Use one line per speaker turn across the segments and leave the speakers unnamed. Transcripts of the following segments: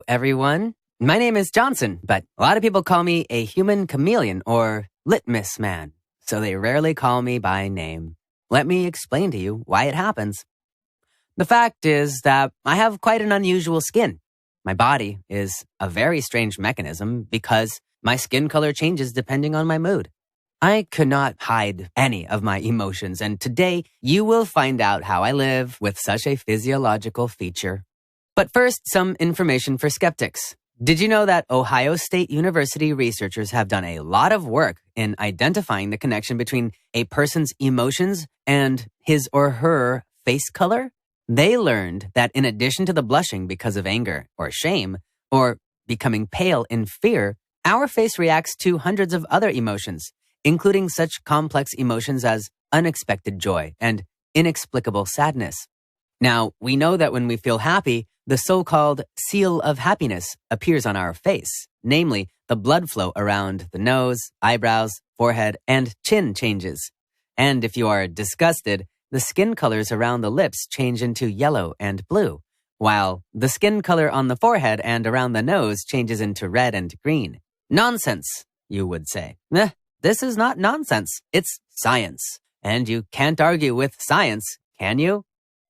everyone. My name is Johnson, but a lot of people call me a human chameleon or litmus man, so they rarely call me by name. Let me explain to you why it happens. The fact is that I have quite an unusual skin. My body is a very strange mechanism because my skin color changes depending on my mood. I could not hide any of my emotions, and today you will find out how I live with such a physiological feature. But first, some information for skeptics. Did you know that Ohio State University researchers have done a lot of work in identifying the connection between a person's emotions and his or her face color? They learned that in addition to the blushing because of anger or shame, or becoming pale in fear, our face reacts to hundreds of other emotions, including such complex emotions as unexpected joy and inexplicable sadness. Now, we know that when we feel happy, the so-called seal of happiness appears on our face, namely the blood flow around the nose, eyebrows, forehead, and chin changes. And if you are disgusted, the skin colors around the lips change into yellow and blue, while the skin color on the forehead and around the nose changes into red and green. Nonsense, you would say. This is not nonsense, it's science. And you can't argue with science, can you?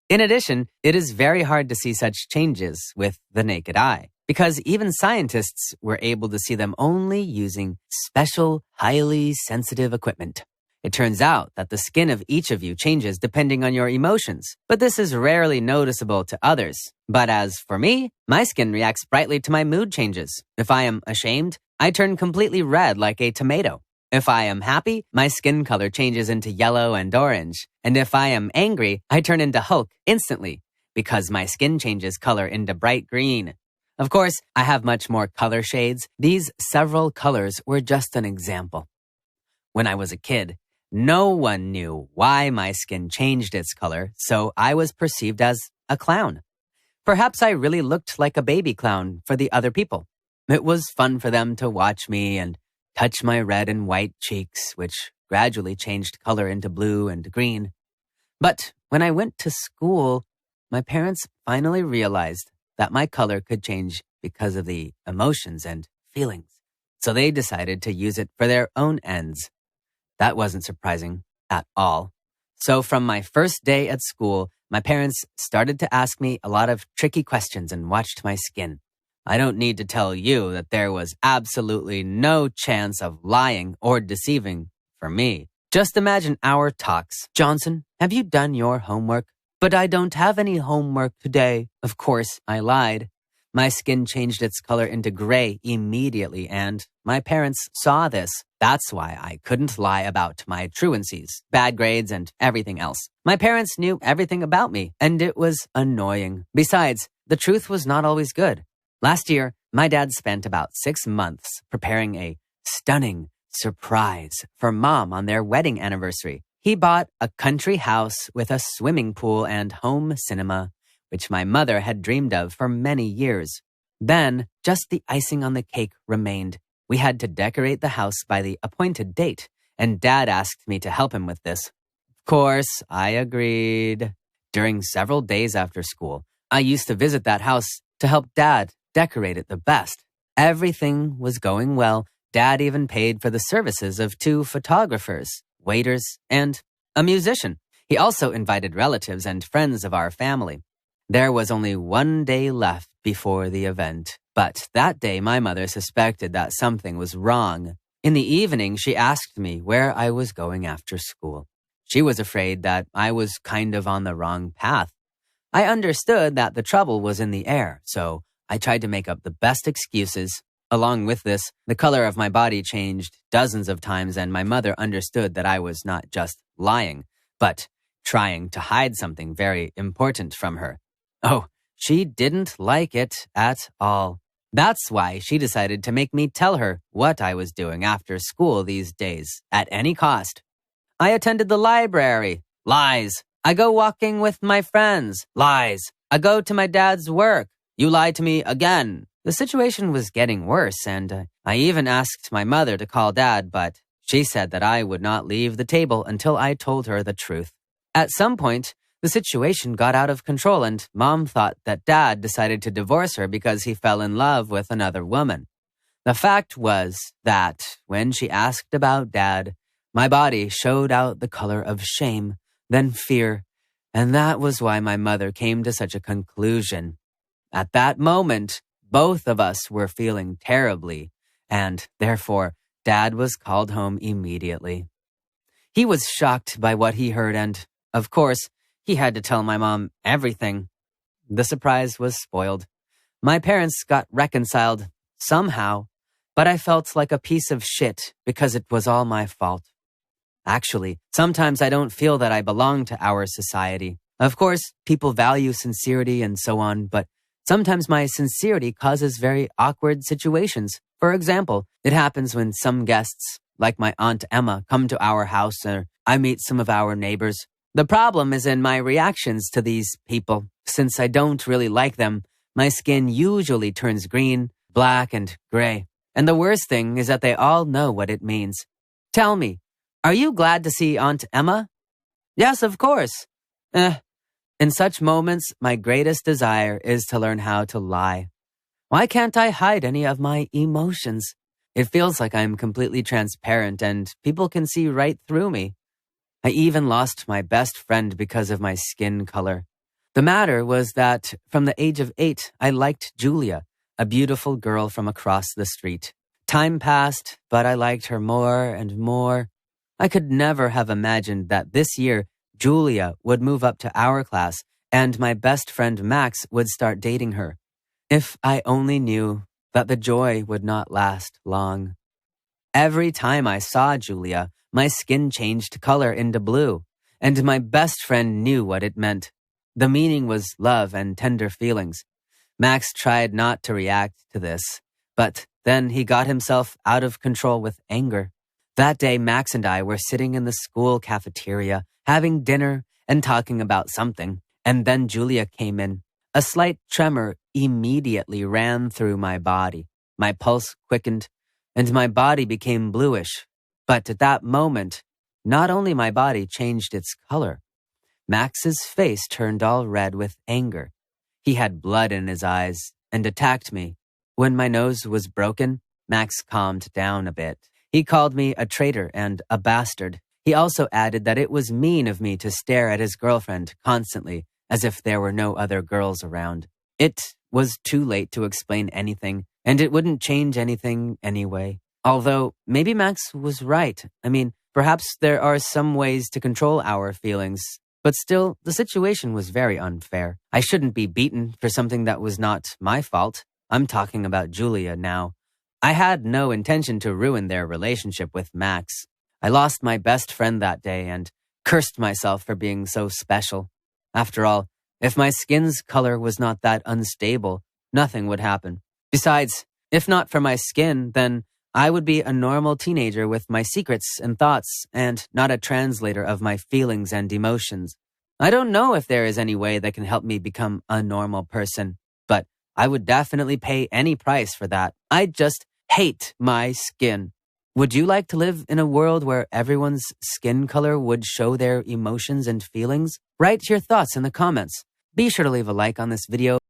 In addition, it is very hard to see such changes with the naked eye, because even scientists were able to see them only using special, highly sensitive equipment. It turns out that the skin of each of you changes depending on your emotions, but this is rarely noticeable to others. But as for me, my skin reacts brightly to my mood changes. If I am ashamed, I turn completely red like a tomato. If I am happy, my skin color changes into yellow and orange. And if I am angry, I turn into Hulk instantly because my skin changes color into bright green. Of course, I have much more color shades. These several colors were just an example. When I was a kid, no one knew why my skin changed its color, so I was perceived as a clown. Perhaps I really looked like a baby clown for the other people. It was fun for them to watch me and touch my red and white cheeks, which gradually changed color into blue and green. But when I went to school, my parents finally realized that my color could change because of the emotions and feelings. So they decided to use it for their own ends. That wasn't surprising at all. So from my first day at school, my parents started to ask me a lot of tricky questions and watched my skin. I don't need to tell you that there was absolutely no chance of lying or deceiving for me. Just imagine our talks. Johnson, have you done your homework? But I don't have any homework today. Of course, I lied. My skin changed its color into gray immediately, and my parents saw this. That's why I couldn't lie about my truancies, bad grades, and everything else. My parents knew everything about me, and it was annoying. Besides, the truth was not always good. Last year, my dad spent about 6 months preparing a stunning surprise for Mom on their wedding anniversary. He bought a country house with a swimming pool and home cinema, which my mother had dreamed of for many years. Then, just the icing on the cake remained. We had to decorate the house by the appointed date, and Dad asked me to help him with this. Of course, I agreed. During several days after school, I used to visit that house to help Dad decorate it the best. Everything was going well. Dad even paid for the services of 2 photographers, waiters, and a musician. He also invited relatives and friends of our family. There was only 1 day left before the event, but that day my mother suspected that something was wrong. In the evening, she asked me where I was going after school. She was afraid that I was kind of on the wrong path. I understood that the trouble was in the air, so I tried to make up the best excuses. Along with this, the color of my body changed dozens of times, and my mother understood that I was not just lying, but trying to hide something very important from her. Oh, she didn't like it at all. That's why she decided to make me tell her what I was doing after school these days, at any cost. I attended the library. Lies. I go walking with my friends. Lies. I go to my dad's work. You lied to me again. The situation was getting worse, and I even asked my mother to call Dad, but she said that I would not leave the table until I told her the truth. At some point, The situation got out of control and Mom thought that Dad decided to divorce her because he fell in love with another woman. The fact was that when she asked about Dad, my body showed out the color of shame, then fear, and that was why my mother came to such a conclusion. At that moment, both of us were feeling terribly, and therefore, Dad was called home immediately. He was shocked by what he heard and, of course, he had to tell my mom everything. The surprise was spoiled. My parents got reconciled somehow, but I felt like a piece of shit because it was all my fault. Actually, sometimes I don't feel that I belong to our society. Of course, people value sincerity and so on, but sometimes my sincerity causes very awkward situations. For example, it happens when some guests, like my Aunt Emma, come to our house or I meet some of our neighbors. The problem is in my reactions to these people. Since I don't really like them, my skin usually turns green, black, and gray. And the worst thing is that they all know what it means. Tell me, are you glad to see Aunt Emma? Yes, of course. In such moments, my greatest desire is to learn how to lie. Why can't I hide any of my emotions? It feels like I'm completely transparent and people can see right through me. I even lost my best friend because of my skin color. The matter was that from the age of 8, I liked Julia, a beautiful girl from across the street. Time passed, but I liked her more and more. I could never have imagined that this year, Julia would move up to our class and my best friend Max would start dating her. If I only knew that the joy would not last long. Every time I saw Julia, my skin changed color into blue, and my best friend knew what it meant. The meaning was love and tender feelings. Max tried not to react to this, but then he got himself out of control with anger. That day, Max and I were sitting in the school cafeteria, having dinner and talking about something, and then Julia came in. A slight tremor immediately ran through my body. My pulse quickened, and my body became bluish. But at that moment, not only my body changed its color, Max's face turned all red with anger. He had blood in his eyes and attacked me. When my nose was broken, Max calmed down a bit. He called me a traitor and a bastard. He also added that it was mean of me to stare at his girlfriend constantly, as if there were no other girls around. It was too late to explain anything, and it wouldn't change anything anyway. Although, maybe Max was right. I mean, perhaps there are some ways to control our feelings, but still, the situation was very unfair. I shouldn't be beaten for something that was not my fault. I'm talking about Julia now. I had no intention to ruin their relationship with Max. I lost my best friend that day and cursed myself for being so special. After all, if my skin's color was not that unstable, nothing would happen. Besides, if not for my skin, then I would be a normal teenager with my secrets and thoughts and not a translator of my feelings and emotions. I don't know if there is any way that can help me become a normal person, but I would definitely pay any price for that. I just hate my skin. Would you like to live in a world where everyone's skin color would show their emotions and feelings? Write your thoughts in the comments. Be sure to leave a like on this video.